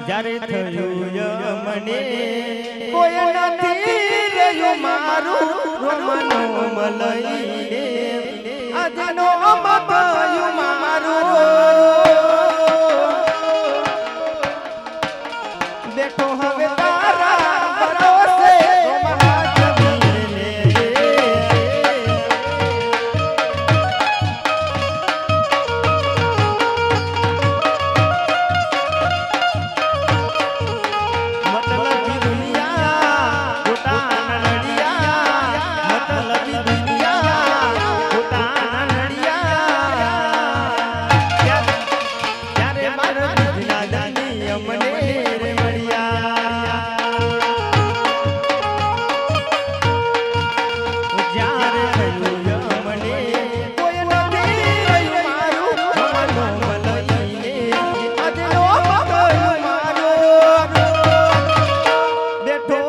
જ્યારે થયું મને કોઈ નથી રહ્યું મારું રમનો મલઈ આજનો મગયું મારું બેઠો હવે તારા ભરોસે બેઠો